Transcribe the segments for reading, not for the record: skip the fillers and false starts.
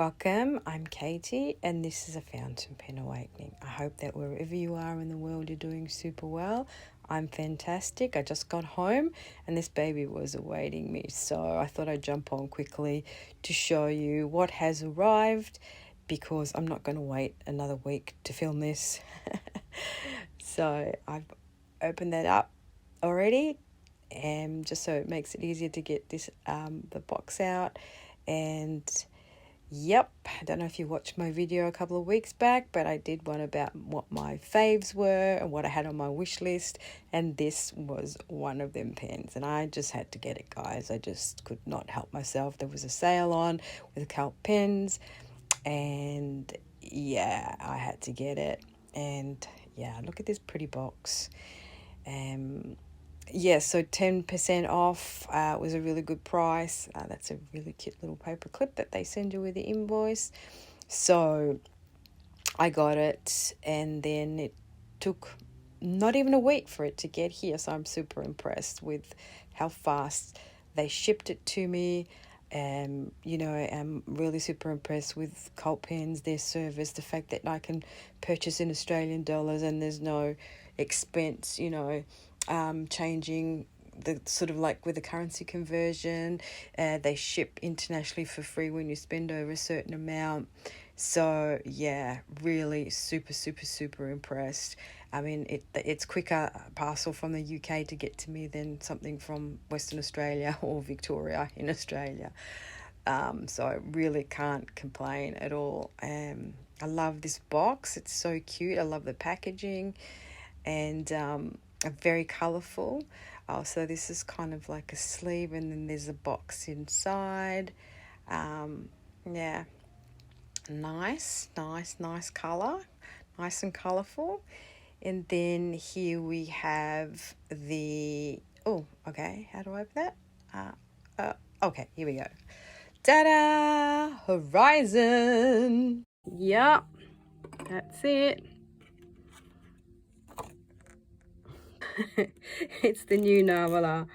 Welcome, I'm Katie, and this is a Fountain Pen Awakening. I hope that wherever you are in the world, you're doing super well. I'm fantastic. I just got home and this baby was awaiting me, so I thought I'd jump on quickly to show you what has arrived because I'm not going to wait another week to film this. So I've opened that up already, and just so it makes it easier to get this the box out. And yep, I don't know if you watched my video a couple of weeks back, but I did one about what my faves were and what I had on my wish list, and this was one of them pens, and I just had to get it, guys. I just could not help myself. There was a sale on with Cult pens, and yeah, I had to get it. And yeah, look at this pretty box. Yeah, so 10% off was a really good price. That's a really cute little paper clip that they send you with the invoice. So I got it, and then it took not even a week for it to get here. So I'm super impressed with how fast they shipped it to me. I'm really super impressed with Cult Pens, their service, the fact that I can purchase in Australian dollars and there's no expense, changing the sort of like with the currency conversion. They ship internationally for free when you spend over a certain amount. So yeah, really super impressed. I mean, it's quicker parcel from the UK to get to me than something from Western Australia or Victoria in Australia. So I really can't complain at all. I love this box. It's so cute. I love the packaging, and very colourful. So this is kind of like a sleeve, and then there's a box inside. Yeah, nice colour, nice and colourful. And then here we have the, okay, how do I open that? Okay, here we go. Ta-da! Horizon! Yep, that's it. It's the new Navela,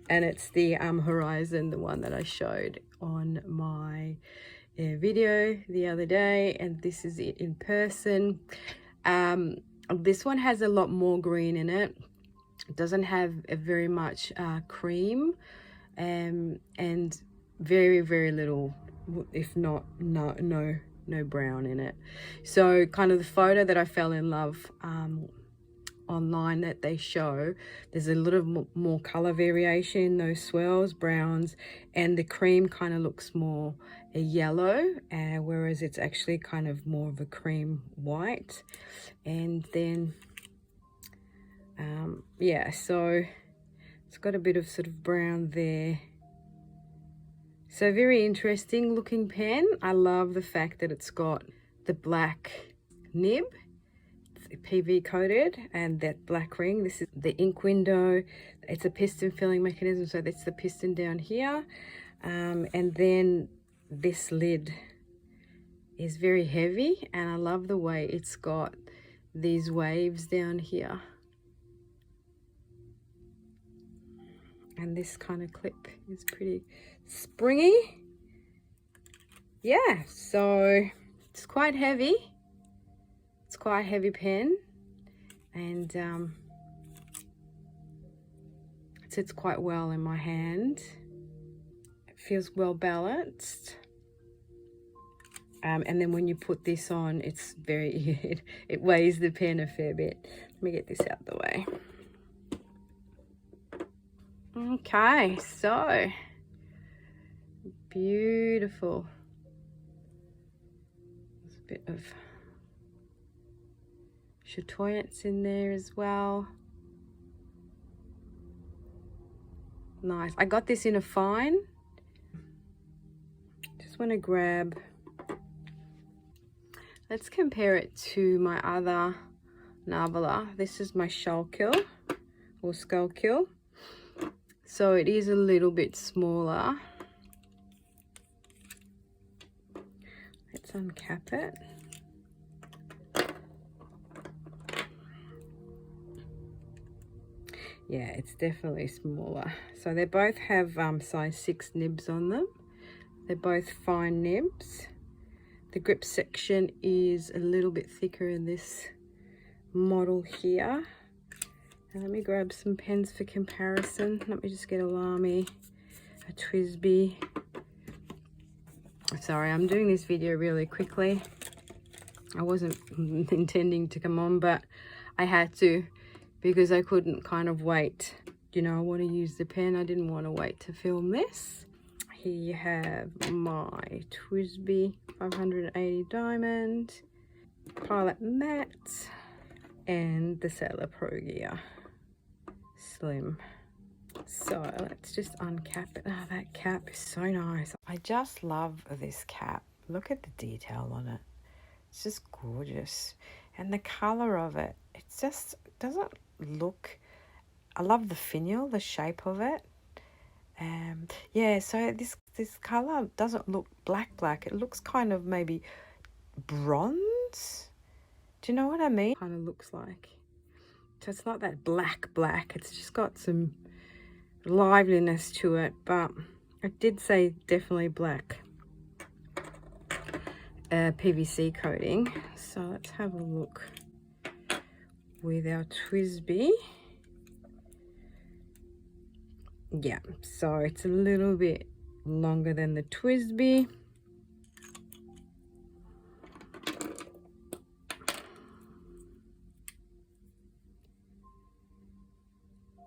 and it's the Horizon, the one that I showed on my video the other day, and this is it in person. This one has a lot more green in it. It doesn't have very much cream, and very little, if not no brown in it. So kind of the photo that I fell in love online that they show, there's a little more color variation, those swirls, browns, and the cream kind of looks more a yellow, whereas it's actually kind of more of a cream white. And then yeah, so it's got a bit of sort of brown there. So very interesting looking pen. I love the fact that it's got the black nib, PV coated, and that black ring. This is the ink window. It's a piston filling mechanism, so that's the piston down here. And then this lid is very heavy, and I love the way it's got these waves down here. And this kind of clip is pretty springy. Yeah, so it's quite heavy. It's quite a heavy pen, and it sits quite well in my hand. It feels well balanced. And then when you put this on, it's very, it weighs the pen a fair bit. Let me get this out the way. Okay, so beautiful. There's a bit of chatoyance in there as well. Nice. I got this in a fine. Just want to grab, let's compare it to my other Navela. This is my Schuylkill or Schuylkill. So it is a little bit smaller. Let's uncap it. Yeah, it's definitely smaller. So they both have size 6 nibs on them. They're both fine nibs. The grip section is a little bit thicker in this model here. And let me grab some pens for comparison. Let me just get a Lamy, a TWSBI. Sorry, I'm doing this video really quickly. I wasn't intending to come on, but I had to because I couldn't kind of wait. You know, I want to use the pen. I didn't want to wait to film this. Here you have my TWSBI 580 diamond, Pilot Matte, and the Sailor Pro Gear Slim. So let's just uncap it. Oh, that cap is so nice. I just love this cap. Look at the detail on it. It's just gorgeous. And the color of it, it just doesn't look... I love the finial, the shape of it. Yeah, so this color doesn't look black. It looks kind of maybe bronze. Do you know what I mean? Kind of looks like. So it's not that black. It's just got some liveliness to it, but I did say definitely black. PVC coating. So let's have a look with our TWSBI. Yeah, so it's a little bit longer than the TWSBI.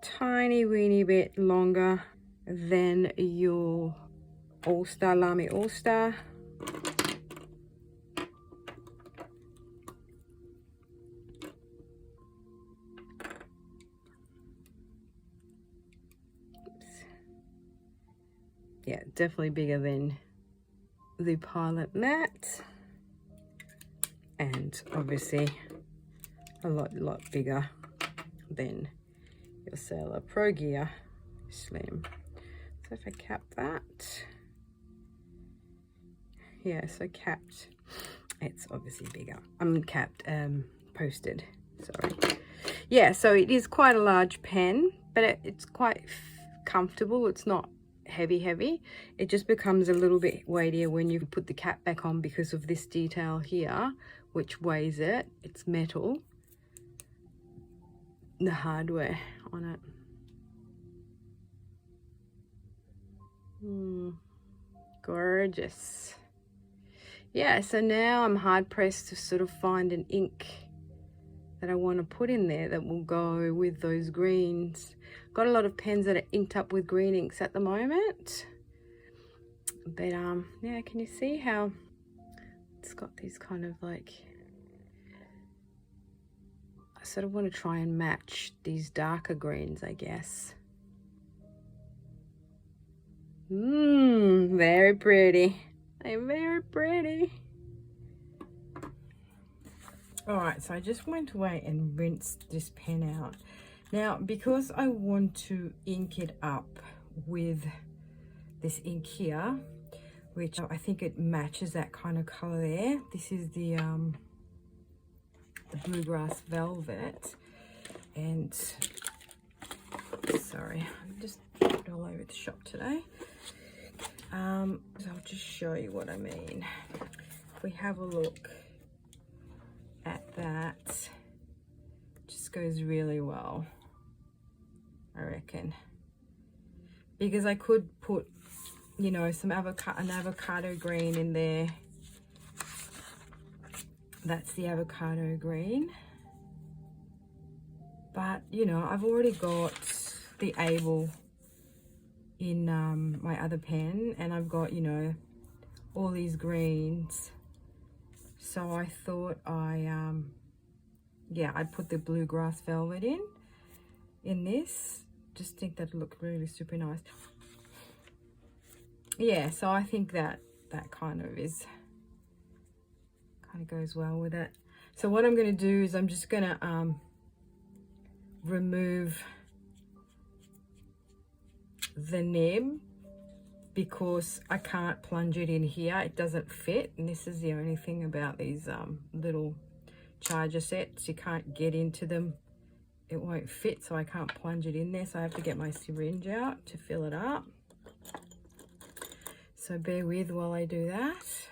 Tiny weeny bit longer than your All-Star, Lamy All-Star. Yeah, definitely bigger than the Pilot Matte, and obviously a lot bigger than your Sailor Pro Gear Slim. So if I cap that, yeah, so capped, it's obviously bigger. I'm capped, posted, sorry. Yeah, so it is quite a large pen, but it's quite comfortable. It's not heavy. It just becomes a little bit weightier when you put the cap back on because of this detail here, which weighs it. It's metal, the hardware on it. Gorgeous. Yeah, so now I'm hard pressed to sort of find an ink that I want to put in there that will go with those greens. Got a lot of pens that are inked up with green inks at the moment, but yeah, can you see how it's got these kind of like, I sort of want to try and match these darker greens, I guess. Very pretty. Very pretty. All right, so I just went away and rinsed this pen out. Now, because I want to ink it up with this ink here, which I think it matches that kind of color there. This is the Bluegrass Velvet, and sorry, I'm just all over the shop today. So I'll just show you what I mean. If we have a look at that, it just goes really well, I reckon, because I could put, you know, an avocado green in there. That's the avocado green, but you know, I've already got the Able in my other pen, and I've got, you know, all these greens. So I thought yeah, I'd put the Bluegrass Velvet in this. Just think that'd look really super nice. Yeah, so I think that kind of goes well with it. So what I'm going to do is I'm just going to remove the nib, because I can't plunge it in here. It doesn't fit, and this is the only thing about these little charger sets. You can't get into them. It won't fit, so I can't plunge it in there. So I have to get my syringe out to fill it up. So bear with while I do that.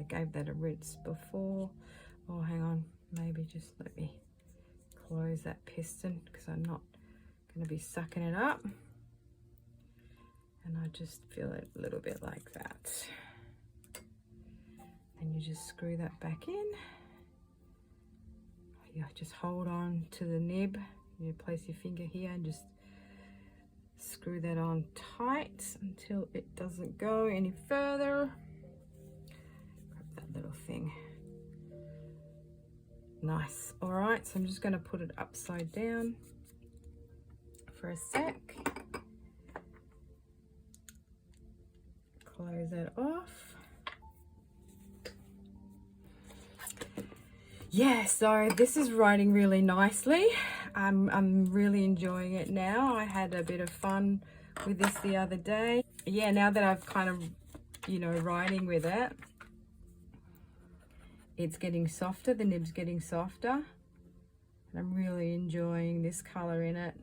gave that a rinse before. Oh, hang on, maybe just let me close that piston because I'm not going to be sucking it up. And I just fill it a little bit like that. And you just screw that back in. You just hold on to the nib. You place your finger here and just screw that on tight until it doesn't go any further. Grab that little thing. Nice. All right, so I'm just going to put it upside down for a sec. Close that off. Yeah, so this is writing really nicely. I'm really enjoying it now. I had a bit of fun with this the other day. Yeah, now that I've kind of, you know, writing with it, it's getting softer, the nib's getting softer. And I'm really enjoying this color in it.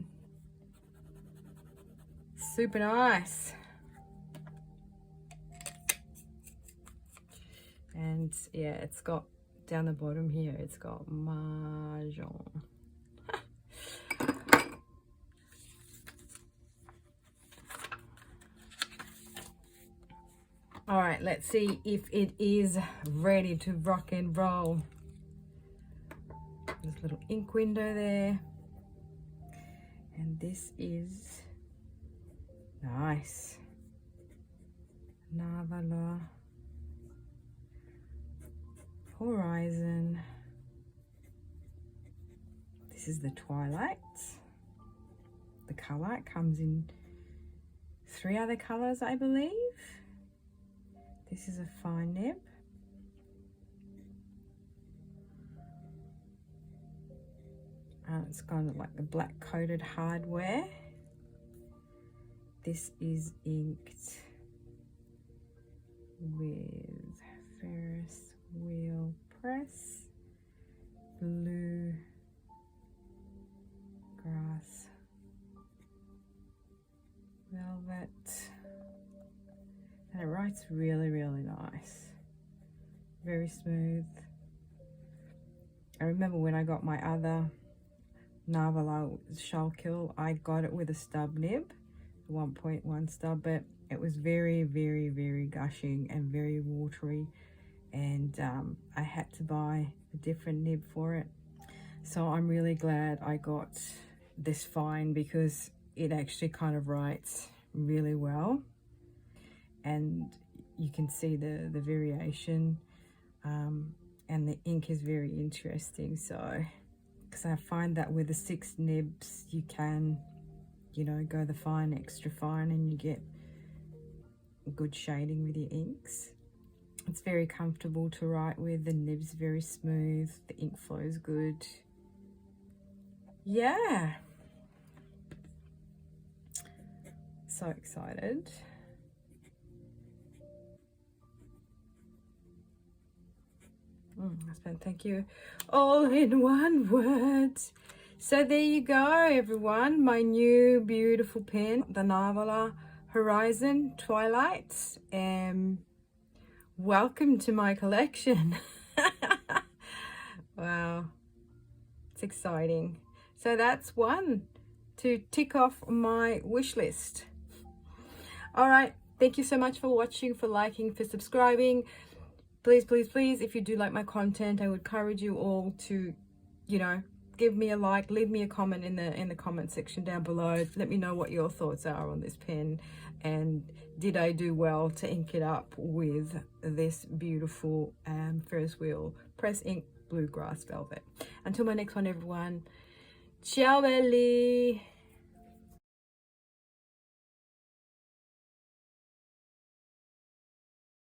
Super nice. And yeah, it's got down the bottom here, it's got Mahjong. All right, let's see if it is ready to rock and roll. There's a little ink window there. And this is nice. Navala Horizon. This is the Twilight. The color comes in 3 other colors, I believe. This is a fine nib. It's kind of like the black coated hardware. This is inked with Ferris Wheel Press, Blue Grass Velvet. And it writes really, really nice. Very smooth. I remember when I got my other Navala Shalkill, I got it with a stub nib, 1.1 stub, but it was very, very, very gushing and very watery. And I had to buy a different nib for it. So I'm really glad I got this fine because it actually kind of writes really well. And you can see the variation, and the ink is very interesting. So, because I find that with the 6 nibs, you can, you know, go the fine, extra fine, and you get good shading with your inks. It's very comfortable to write with. The nib's very smooth. The ink flows good. Yeah. So excited. Husband, thank you. All in one word. So there you go, everyone. My new beautiful pen, the Navala Horizon Twilight. Welcome to my collection. Wow, it's exciting. So that's one to tick off my wish list. All right, thank you so much for watching, for liking, for subscribing. Please, please, please, if you do like my content, I would encourage you all to, you know, give me a like, leave me a comment in the comment section down below. Let me know what your thoughts are on this pen, and did I do well to ink it up with this beautiful Ferris Wheel Press Ink Bluegrass Velvet. Until my next one, everyone. Ciao belli.